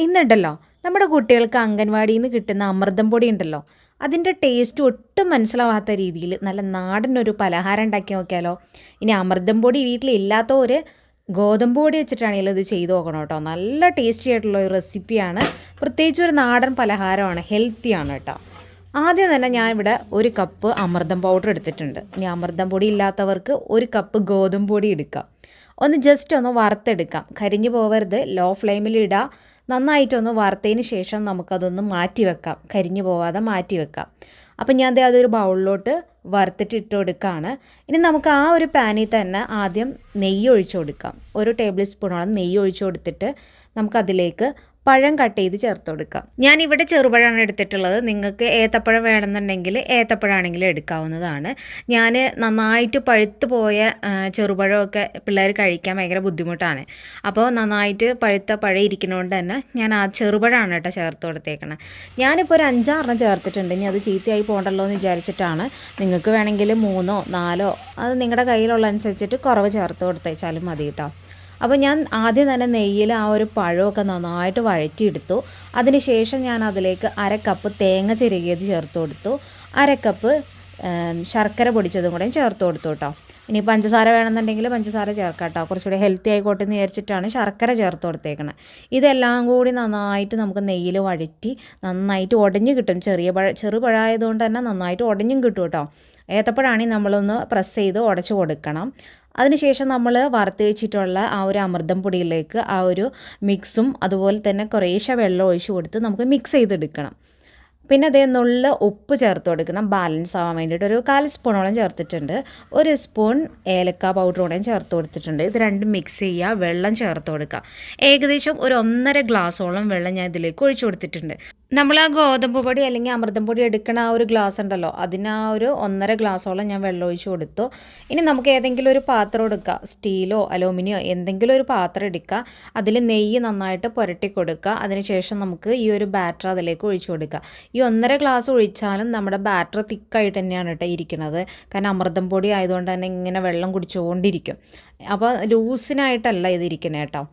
ഇന്നുണ്ടല്ലോ നമ്മുടെ കുട്ടികൾക്ക് അംഗൻവാടിയിൽ നിന്ന് കിട്ടുന്ന അമൃതം പൊടി ഉണ്ടല്ലോ, അതിൻ്റെ ടേസ്റ്റ് ഒട്ടും മനസ്സിലാവാത്ത രീതിയിൽ നല്ല നാടൻ ഒരു പലഹാരം ഉണ്ടാക്കി നോക്കിയാലോ. ഇനി അമൃതം പൊടി വീട്ടിലില്ലാത്തവർ ഗോതമ്പ് പൊടി വെച്ചിട്ടാണെങ്കിലും ഇത് ചെയ്ത് നോക്കണം കേട്ടോ. നല്ല ടേസ്റ്റി ആയിട്ടുള്ള ഒരു റെസിപ്പിയാണ്, പ്രത്യേകിച്ച് ഒരു നാടൻ പലഹാരമാണ്, ഹെൽത്തിയാണ് കേട്ടോ. ആദ്യം തന്നെ ഞാൻ ഇവിടെ ഒരു കപ്പ് അമൃതം പൗഡർ എടുത്തിട്ടുണ്ട്. ഇനി അമൃതം പൊടി ഇല്ലാത്തവർക്ക് ഒരു കപ്പ് ഗോതമ്പ് പൊടി എടുക്കാം. ഒന്ന് ജസ്റ്റ് ഒന്ന് വറുത്തെടുക്കാം, കരിഞ്ഞു പോവരുത്. ലോ ഫ്ലെയിമിൽ ഇടുക. നന്നായിട്ടൊന്ന് വറുത്തതിന് ശേഷം നമുക്കതൊന്ന് മാറ്റി വെക്കാം, കരിഞ്ഞു പോവാതെ മാറ്റി വെക്കാം. അപ്പം ഞാൻ അതൊരു ബൗളിലോട്ട് വറുത്തിട്ട് ഇട്ട് കൊടുക്കുകയാണ്. ഇനി നമുക്ക് ആ ഒരു പാനിൽ തന്നെ ആദ്യം നെയ്യ് ഒഴിച്ചു കൊടുക്കാം. ഒരു ടേബിൾ സ്പൂണോളം നെയ്യ് ഒഴിച്ചു കൊടുത്തിട്ട് നമുക്കതിലേക്ക് പഴം കട്ട് ചെയ്ത് ചേർത്ത് കൊടുക്കാം. ഞാനിവിടെ ചെറുപഴമാണ് എടുത്തിട്ടുള്ളത്. നിങ്ങൾക്ക് ഏത്തപ്പഴം വേണമെന്നുണ്ടെങ്കിൽ ഏത്തപ്പഴമാണെങ്കിലും എടുക്കാവുന്നതാണ്. ഞാൻ നന്നായിട്ട് പഴുത്ത് പോയ ചെറുപഴമൊക്കെ പിള്ളേർ കഴിക്കാൻ ഭയങ്കര ബുദ്ധിമുട്ടാണ്. അപ്പോൾ നന്നായിട്ട് പഴുത്ത പഴം ഇരിക്കുന്നതുകൊണ്ട് തന്നെ ഞാൻ ആ ചെറുപഴമാണ് കേട്ടോ ചേർത്ത് കൊടുത്തേക്കണം. ഞാനിപ്പോൾ ഒരു 5-6 ചേർത്തിട്ടുണ്ട്. ഇനി അത് ചീത്തയായി പോകണ്ടല്ലോ എന്ന് വിചാരിച്ചിട്ടാണ്. നിങ്ങൾക്ക് വേണമെങ്കിൽ 3 4 അത് നിങ്ങളുടെ കയ്യിലുള്ള അനുസരിച്ചിട്ട് കുറവ് ചേർത്ത് കൊടുത്തേച്ചാലും മതി കേട്ടോ. അപ്പോൾ ഞാൻ ആദ്യം തന്നെ നെയ്യിൽ ആ ഒരു പഴമൊക്കെ നന്നായിട്ട് വഴറ്റിയെടുത്തു. അതിനുശേഷം ഞാൻ അതിലേക്ക് 1/2 കപ്പ് തേങ്ങ ചിരകിയത് ചേർത്ത് കൊടുത്തു. 1/2 കപ്പ് ശർക്കര പൊടിച്ചതും കൂടെ ചേർത്ത് കൊടുത്തു കേട്ടോ. ഇനി പഞ്ചസാര വേണമെന്നുണ്ടെങ്കിൽ പഞ്ചസാര ചേർക്കാം കേട്ടോ. കുറച്ചുകൂടി ഹെൽത്തി ആയിക്കോട്ടെ എന്ന് വിചാരിച്ചിട്ടാണ് ശർക്കര ചേർത്ത് കൊടുത്തേക്കണത്. ഇതെല്ലാം കൂടി നന്നായിട്ട് നമുക്ക് നെയ്യിൽ വഴറ്റി നന്നായിട്ട് ഉടഞ്ഞ് കിട്ടും. ചെറുപഴമായതുകൊണ്ട് തന്നെ നന്നായിട്ട് ഉടഞ്ഞും കിട്ടും കേട്ടോ. ഏത്തപ്പഴമാണെങ്കിൽ നമ്മളൊന്ന് പ്രസ് ചെയ്ത് ഉടച്ച് കൊടുക്കണം. അതിനുശേഷം നമ്മൾ വറുത്ത് വെച്ചിട്ടുള്ള ആ ഒരു അമൃതം പൊടിയിലേക്ക് ആ ഒരു മിക്സും അതുപോലെ തന്നെ കുറേശ്ശെ വെള്ളം ഒഴിച്ച് കൊടുത്ത് നമുക്ക് മിക്സ് ചെയ്തെടുക്കണം. പിന്നെ അതേ നുള്ള ഉപ്പ് ചേർത്ത് കൊടുക്കണം, ബാലൻസ് ആവാൻ വേണ്ടിയിട്ട്. ഒരു 1/4 സ്പൂണോളം ചേർത്തിട്ടുണ്ട്. 1 സ്പൂൺ ഏലക്ക പൗഡറോടെയും ചേർത്ത് കൊടുത്തിട്ടുണ്ട്. ഇത് രണ്ടും മിക്സ് ചെയ്യുക, വെള്ളം ചേർത്ത് കൊടുക്കുക. ഏകദേശം ഒരു 1.5 ഗ്ലാസോളം വെള്ളം ഞാൻ ഇതിലേക്ക് ഒഴിച്ചു കൊടുത്തിട്ടുണ്ട്. നമ്മൾ ആ ഗോതമ്പ് പൊടി അല്ലെങ്കിൽ അമൃതം പൊടി എടുക്കണ ആ ഒരു ഗ്ലാസ് ഉണ്ടല്ലോ, അതിന് ആ ഒരു 1.5 ഗ്ലാസോളം ഞാൻ വെള്ളം ഒഴിച്ച് കൊടുത്തു. ഇനി നമുക്ക് ഏതെങ്കിലും ഒരു പാത്രം എടുക്കുക, സ്റ്റീലോ അലൂമിനിയോ എന്തെങ്കിലും ഒരു പാത്രം എടുക്കുക. അതിൽ നെയ്യ് നന്നായിട്ട് പുരട്ടി കൊടുക്കുക. അതിനുശേഷം നമുക്ക് ഈ ഒരു ബാറ്റർ അതിലേക്ക് ഒഴിച്ചു കൊടുക്കുക. ഈ 1.5 ഗ്ലാസ് ഒഴിച്ചാലും നമ്മുടെ ബാറ്റർ തിക്കായിട്ട് തന്നെയാണ് കേട്ടോ ഇരിക്കുന്നത്. കാരണം അമൃതം പൊടി ആയതുകൊണ്ട് തന്നെ ഇങ്ങനെ വെള്ളം കുടിച്ചുകൊണ്ടിരിക്കും. അപ്പോൾ ലൂസിനായിട്ടല്ല ഇതിരിക്കണേ കേട്ടോ.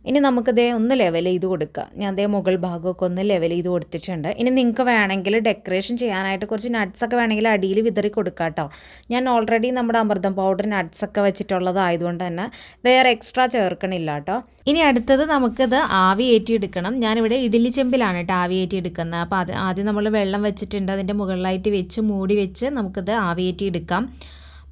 ഇനി നമുക്കിതേ ഒന്ന് ലെവൽ ചെയ്ത് കൊടുക്കുക. ഞാൻ അതേ മുകൾ ഭാഗമൊക്കെ ഒന്ന് ലെവൽ ചെയ്ത് കൊടുത്തിട്ടുണ്ട്. ഇനി നിങ്ങൾക്ക് വേണമെങ്കിൽ ഡെക്കറേഷൻ ചെയ്യാനായിട്ട് കുറച്ച് നട്ട്സൊക്കെ വേണമെങ്കിൽ അടിയിൽ വിതറി കൊടുക്കുക കേട്ടോ. ഞാൻ ഓൾറെഡി നമ്മുടെ അമൃതം പൗഡർ നട്ട്സൊക്കെ വെച്ചിട്ടുള്ളതായതുകൊണ്ട് തന്നെ വേറെ എക്സ്ട്രാ ചേർക്കണില്ല കേട്ടോ. ഇനി അടുത്തത് നമുക്കിത് ആവി ഏറ്റിയെടുക്കണം. ഞാനിവിടെ ഇഡ്ഡലി ചെമ്പിലാണ് കേട്ടോ ആവി ഏറ്റിയെടുക്കുന്നത്. അപ്പോൾ അത് ആദ്യം നമ്മൾ വെള്ളം വെച്ചിട്ടുണ്ട്, അതിൻ്റെ മുകളിലായിട്ട് വെച്ച് മൂടി വെച്ച് നമുക്കിത് ആവി ഏറ്റിയെടുക്കാം.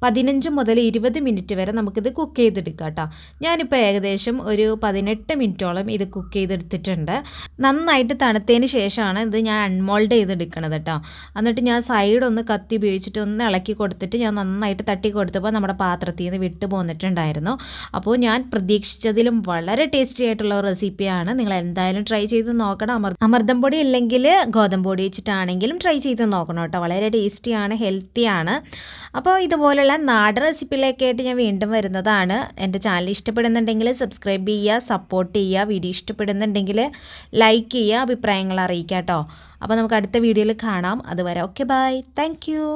15 മുതൽ 20 മിനിറ്റ് വരെ നമുക്കിത് കുക്ക് ചെയ്തെടുക്കാം കേട്ടോ. ഞാനിപ്പോൾ ഏകദേശം ഒരു 18 മിനിറ്റോളം ഇത് കുക്ക് ചെയ്തെടുത്തിട്ടുണ്ട്. നന്നായിട്ട് തണുത്തതിന് ശേഷമാണ് ഇത് ഞാൻ അൺമോൾഡ് ചെയ്തെടുക്കണത് കേട്ടോ. എന്നിട്ട് ഞാൻ സൈഡൊന്ന് കത്തി ഉപയോഗിച്ചിട്ട് ഒന്ന് ഇളക്കി കൊടുത്തിട്ട് ഞാൻ നന്നായിട്ട് തട്ടി കൊടുത്തപ്പോൾ നമ്മുടെ പാത്രത്തിൽ നിന്ന് വിട്ടു പോന്നിട്ടുണ്ടായിരുന്നു. അപ്പോൾ ഞാൻ പ്രതീക്ഷിച്ചതിലും വളരെ ടേസ്റ്റി ആയിട്ടുള്ള റെസിപ്പിയാണ്. നിങ്ങൾ എന്തായാലും ട്രൈ ചെയ്ത് നോക്കണം. അമൃതം പൊടി ഇല്ലെങ്കിൽ ഗോതമ്പ് പൊടി വെച്ചിട്ടാണെങ്കിലും ട്രൈ ചെയ്ത് നോക്കണം കേട്ടോ. വളരെ ടേസ്റ്റിയാണ്, ഹെൽത്തിയാണ്. അപ്പോൾ ഇതുപോലുള്ള നാടൻ റെസിപ്പിയിലേക്കായിട്ട് ഞാൻ വീണ്ടും വരുന്നതാണ്. എൻ്റെ ചാനൽ ഇഷ്ടപ്പെടുന്നുണ്ടെങ്കിൽ സബ്സ്ക്രൈബ് ചെയ്യുക, സപ്പോർട്ട് ചെയ്യുക. വീഡിയോ ഇഷ്ടപ്പെടുന്നുണ്ടെങ്കിൽ ലൈക്ക് ചെയ്യുക, അഭിപ്രായങ്ങൾ അറിയിക്കുക കേട്ടോ. അപ്പോൾ നമുക്ക് അടുത്ത വീഡിയോയിൽ കാണാം. അതുവരെ ഓക്കെ, ബൈ, താങ്ക് യു.